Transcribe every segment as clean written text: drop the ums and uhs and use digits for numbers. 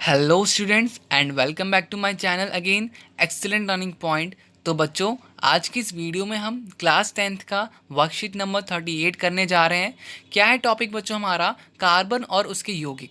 Hello students and welcome back to my channel again excellent learning point. तो बच्चों, आज की इस वीडियो में हम क्लास 10th का वर्कशीट नंबर 38 करने जा रहे हैं। क्या है टॉपिक बच्चों हमारा? कार्बन और उसके यौगिक।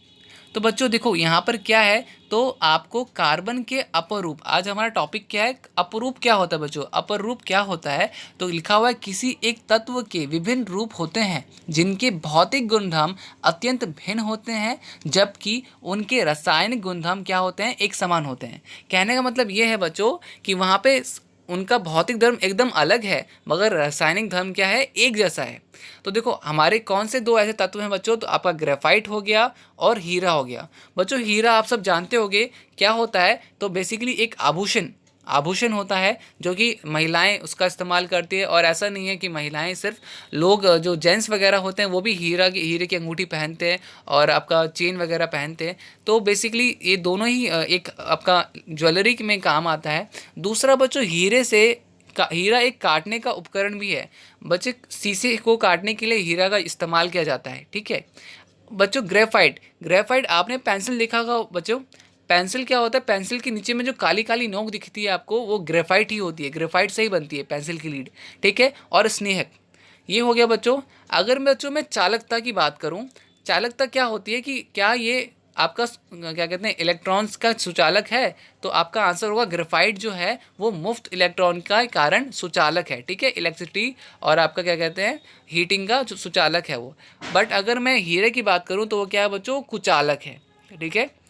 तो बच्चों देखो यहाँ पर क्या है, तो आपको कार्बन के अपरूप, आज हमारा टॉपिक क्या है, अपरूप क्या होता है बच्चों, अपरूप क्या होता है। तो लिखा हुआ है किसी एक तत्व के विभिन्न रूप होते हैं जिनके भौतिक गुणधर्म अत्यंत भिन्न होते हैं, जबकि उनके रासायनिक गुणधर्म क्या होते हैं, एक समान होते हैं। कहने का मतलब ये है बच्चों कि वहाँ पे उनका भौतिक धर्म एकदम अलग है मगर रासायनिक धर्म क्या है, एक जैसा है। तो देखो हमारे कौन से दो ऐसे तत्व हैं बच्चों, तो आपका ग्रेफाइट हो गया और हीरा हो गया। बच्चों हीरा आप सब जानते होंगे क्या होता है, तो बेसिकली एक आभूषण आभूषण होता है जो कि महिलाएं उसका इस्तेमाल करती है। और ऐसा नहीं है कि महिलाएं सिर्फ, लोग जो जेंट्स वगैरह होते हैं वो भी हीरे की अंगूठी पहनते हैं और आपका चेन वगैरह पहनते हैं। तो बेसिकली ये दोनों ही एक आपका ज्वेलरी में काम आता है। दूसरा बच्चों, हीरा एक काटने का उपकरण भी है। बच्चे शीशे को काटने के लिए हीरा का इस्तेमाल किया जाता है, ठीक है। बच्चों ग्रेफाइट, ग्रेफाइट आपने पेंसिल देखा होगा बच्चों। पेंसिल क्या होता है, पेंसिल के नीचे में जो काली काली नोक दिखती है आपको, वो ग्रेफाइट ही होती है। ग्रेफाइट से ही बनती है पेंसिल की लीड, ठीक है। और स्नेहक, ये हो गया बच्चों। अगर बच्चों मैं चालकता की बात करूं, चालकता क्या होती है कि क्या ये आपका क्या कहते हैं, इलेक्ट्रॉन्स का सुचालक है। तो आपका आंसर होगा ग्रेफाइट जो है वो मुफ्त इलेक्ट्रॉन का कारण सुचालक है, ठीक है। इलेक्ट्रिसिटी और आपका क्या कहते हैं, हीटिंग का जो सुचालक है वो। बट अगर मैं हीरे की बात करूं तो वो क्या है बच्चों, कुचालक है, ठीक है।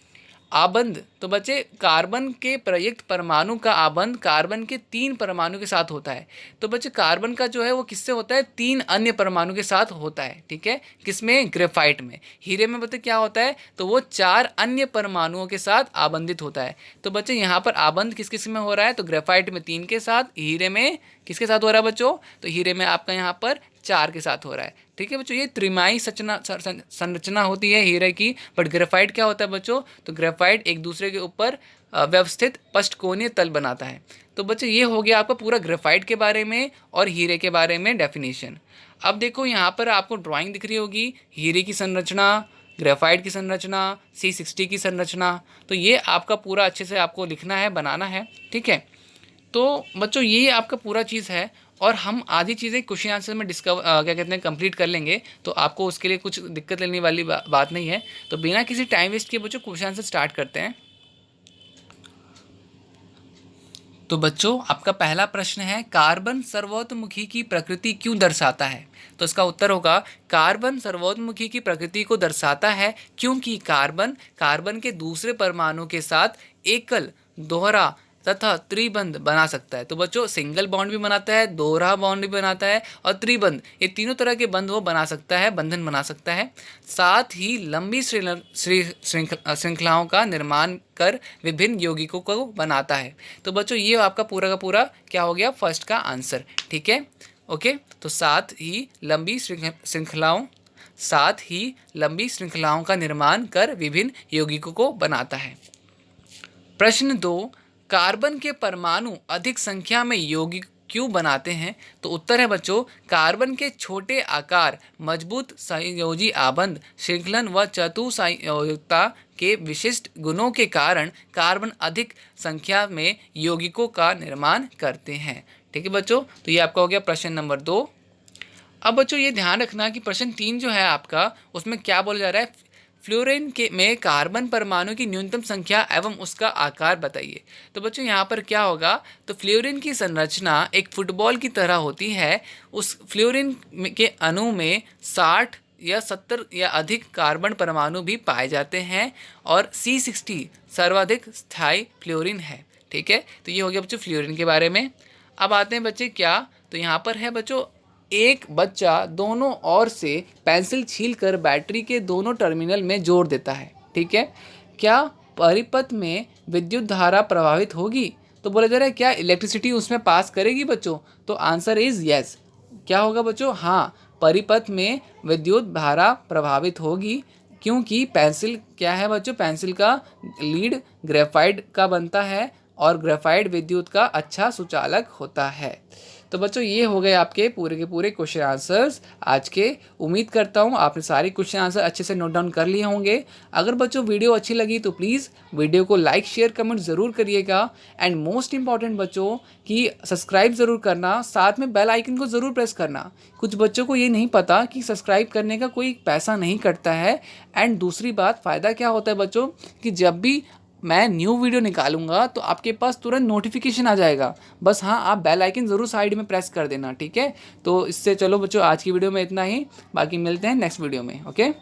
आबंध, तो बच्चे कार्बन के प्रयुक्त परमाणु का आबंध कार्बन के 3 परमाणु के साथ होता है। तो बच्चे कार्बन का जो है वो किससे होता है, 3 अन्य परमाणु के साथ होता है, ठीक है। किसमें, ग्रेफाइट में। हीरे में बच्चे क्या होता है, तो वो 4 अन्य परमाणुओं के साथ आबंधित होता है। तो बच्चे यहाँ पर आबंध किस किस में हो रहा है, तो ग्रेफाइट में 3 के साथ, हीरे में किसके साथ हो रहा है बच्चों, तो हीरे में आपका यहाँ पर 4 के साथ हो रहा है, ठीक है बच्चों। ये त्रिमाई संरचना होती है हीरे की। बट ग्रेफाइट क्या होता है बच्चों, तो ग्रेफाइट एक दूसरे के ऊपर व्यवस्थित पष्टकोणीय तल बनाता है। तो बच्चों ये हो गया आपका पूरा ग्रेफाइट के बारे में और हीरे के बारे में डेफिनेशन। अब देखो यहाँ पर आपको ड्राइंग दिख रही होगी, हीरे की संरचना, ग्रेफाइट की संरचना, C60 की संरचना। तो ये आपका पूरा अच्छे से आपको लिखना है, बनाना है, ठीक है। तो बच्चों ये आपका पूरा चीज़ है और हम आधी चीज़ें क्वेश्चन आंसर में क्या कहते हैं, कंप्लीट कर लेंगे। तो आपको उसके लिए कुछ दिक्कत लेने वाली बात नहीं है। तो बिना किसी टाइम वेस्ट किए बच्चों क्वेश्चन आंसर स्टार्ट करते हैं। तो बच्चों आपका पहला प्रश्न है, कार्बन सर्वोत्मुखी की प्रकृति क्यों दर्शाता है। तो इसका उत्तर होगा, कार्बन सर्वोत्मुखी की प्रकृति को दर्शाता है क्योंकि कार्बन कार्बन के दूसरे परमाणु के साथ एकल, दोहरा तथा त्रिबंध बना सकता है। तो बच्चों सिंगल बॉन्ड भी बनाता है, दोहरा बॉन्ड भी बनाता है और त्रिबंध, ये तीनों तरह के बंध वो बना सकता है, बंधन बना सकता है। साथ ही लंबी श्रृंखलाओं का निर्माण कर विभिन्न यौगिकों को बनाता है। तो बच्चों ये आपका पूरा का पूरा क्या हो गया, फर्स्ट का आंसर, ठीक है। ओके, तो साथ ही लंबी श्रृंखलाओं का निर्माण कर विभिन्न यौगिकों को बनाता है। प्रश्न 2, कार्बन के परमाणु अधिक संख्या में यौगिक क्यों बनाते हैं। तो उत्तर है बच्चों, कार्बन के छोटे आकार, मजबूत संयोजी आबंध, श्रृंखलन व चतुसंयोजकता के विशिष्ट गुणों के कारण कार्बन अधिक संख्या में यौगिकों का निर्माण करते हैं, ठीक है बच्चों। तो ये आपका हो गया प्रश्न नंबर 2। अब बच्चों ये ध्यान रखना कि प्रश्न 3 जो है आपका, उसमें क्या बोला जा रहा है, फ्लोरीन के में कार्बन परमाणु की न्यूनतम संख्या एवं उसका आकार बताइए। तो बच्चों यहाँ पर क्या होगा, तो फ्लोरीन की संरचना एक फुटबॉल की तरह होती है। उस फ्लोरीन के अणु में 60 या 70 या अधिक कार्बन परमाणु भी पाए जाते हैं और C60 सर्वाधिक स्थायी फ्लोरीन है, ठीक है। तो ये हो गया बच्चों फ्लोरीन के बारे में। अब आते हैं बच्चे क्या, तो यहाँ पर है बच्चों, एक बच्चा दोनों ओर से पेंसिल छीलकर बैटरी के दोनों टर्मिनल में जोड़ देता है, ठीक है। क्या परिपथ में विद्युत धारा प्रभावित होगी। तो बोला जा रहा है क्या इलेक्ट्रिसिटी उसमें पास करेगी बच्चों, तो आंसर इज यस। क्या होगा बच्चों, हाँ, परिपथ में विद्युत धारा प्रभावित होगी क्योंकि पेंसिल क्या है बच्चों, पेंसिल का लीड ग्रेफाइट का बनता है और ग्रेफाइट विद्युत का अच्छा सुचालक होता है। तो बच्चों ये हो गए आपके पूरे के पूरे क्वेश्चन आंसर्स आज के। उम्मीद करता हूँ आपने सारे क्वेश्चन आंसर अच्छे से नोट डाउन कर लिए होंगे। अगर बच्चों वीडियो अच्छी लगी तो प्लीज़ वीडियो को लाइक शेयर कमेंट ज़रूर करिएगा। एंड मोस्ट इंपॉर्टेंट बच्चों कि सब्सक्राइब ज़रूर करना, साथ में बेल आइकन को ज़रूर प्रेस करना। कुछ बच्चों को ये नहीं पता कि सब्सक्राइब करने का कोई पैसा नहीं कटता है। एंड दूसरी बात, फ़ायदा क्या होता है बच्चों कि जब भी मैं न्यू वीडियो निकालूंगा तो आपके पास तुरंत नोटिफिकेशन आ जाएगा। बस हाँ, आप बेल आइकन ज़रूर साइड में प्रेस कर देना, ठीक है। तो इससे चलो बच्चों आज की वीडियो में इतना ही, बाकी मिलते हैं नेक्स्ट वीडियो में। ओके।